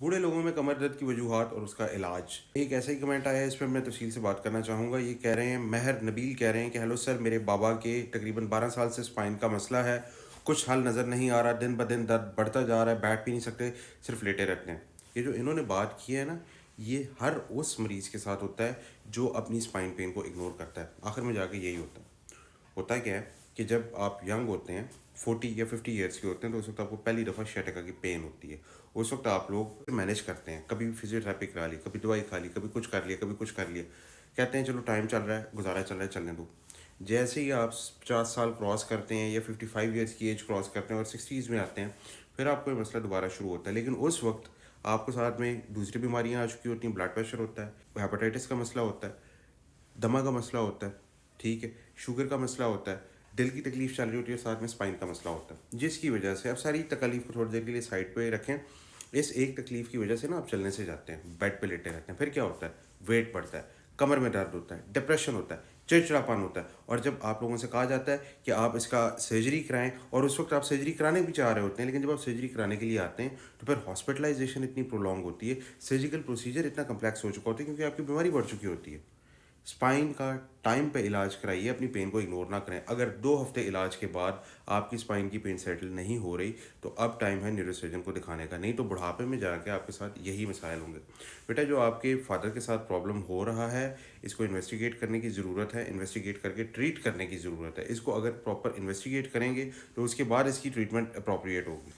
बूढ़े लोगों में कमर दर्द की वजूहात और उसका इलाज। एक ऐसा ही कमेंट आया है, इस पर मैं तफसील से बात करना चाहूँगा। ये कह रहे हैं, महर नबील कह रहे हैं कि हेलो सर, मेरे बाबा के तकरीबन 12 साल से स्पाइन का मसला है। कुछ हल नज़र नहीं आ रहा, दिन ब दिन दर्द बढ़ता जा रहा है, बैठ भी नहीं सकते, सिर्फ लेटे रहते हैं। ये जो इन्होंने बात की है ना, ये हर उस मरीज़ के साथ होता है जो अपनी स्पाइन पेन को इग्नोर करता है। आखिर में जाके यही होता है। होता क्या है कि जब आप यंग होते हैं, 40 या 50 ईयर्स के होते हैं, तो उस वक्त आपको पहली दफ़ा शटका की पेन होती है। उस वक्त आप लोग मैनेज करते हैं, कभी फिजियोथेरेपी करा ली, कभी दवाई खा ली, कभी कुछ कर लिया, कभी कुछ कर लिया। कहते हैं चलो टाइम चल रहा है, गुजारा चल रहा है, चलने दो। जैसे ही आप 50 साल क्रॉस करते हैं या 55 ईयर्स की एज क्रॉस करते हैं और 60s में आते हैं, फिर आपको ये मसला दोबारा शुरू होता है। लेकिन उस वक्त आपको साथ में दूसरी बीमारियां आ चुकी होती हैं। ब्लड प्रेशर होता है, हेपेटाइटिस का मसला होता है, दमा का मसला होता है, ठीक है, शुगर का मसला होता है, दिल की तकलीफ चल रही होती है, साथ में स्पाइन का मसला होता है, जिसकी वजह से आप सारी तकलीफ को थोड़ी देर के लिए साइड पे रखें। इस एक तकलीफ की वजह से ना आप चलने से जाते हैं, बेड पे लेटे रहते हैं, फिर क्या होता है, वेट बढ़ता है, कमर में दर्द होता है, डिप्रेशन होता है, चिड़चिड़ापन होता है। और जब आप लोगों से कहा जाता है कि आप इसका सर्जरी कराएं, और उस वक्त आप सर्जरी कराने भी चाह रहे होते हैं, लेकिन जब आप सर्जरी कराने के लिए आते हैं तो फिर हॉस्पिटलाइजेशन इतनी प्रोलॉन्ग होती है, सर्जिकल प्रोसीजर इतना कम्प्लेक्स हो चुका होता है, क्योंकि आपकी बीमारी बढ़ चुकी होती है। स्पाइन का टाइम पे इलाज कराइए, अपनी पेन को इग्नोर ना करें। अगर 2 हफ्ते इलाज के बाद आपकी स्पाइन की पेन सेटल नहीं हो रही, तो अब टाइम है न्यूरोसर्जन को दिखाने का, नहीं तो बुढ़ापे में जाके आपके साथ यही मसाइल होंगे। बेटा, जो आपके फादर के साथ प्रॉब्लम हो रहा है, इसको इन्वेस्टिगेट करने की ज़रूरत है, इन्वेस्टिगेट करके ट्रीट करने की ज़रूरत है। इसको अगर प्रॉपर इन्वेस्टिगेट करेंगे तो उसके बाद इसकी ट्रीटमेंट अप्रोप्रिएट होगी।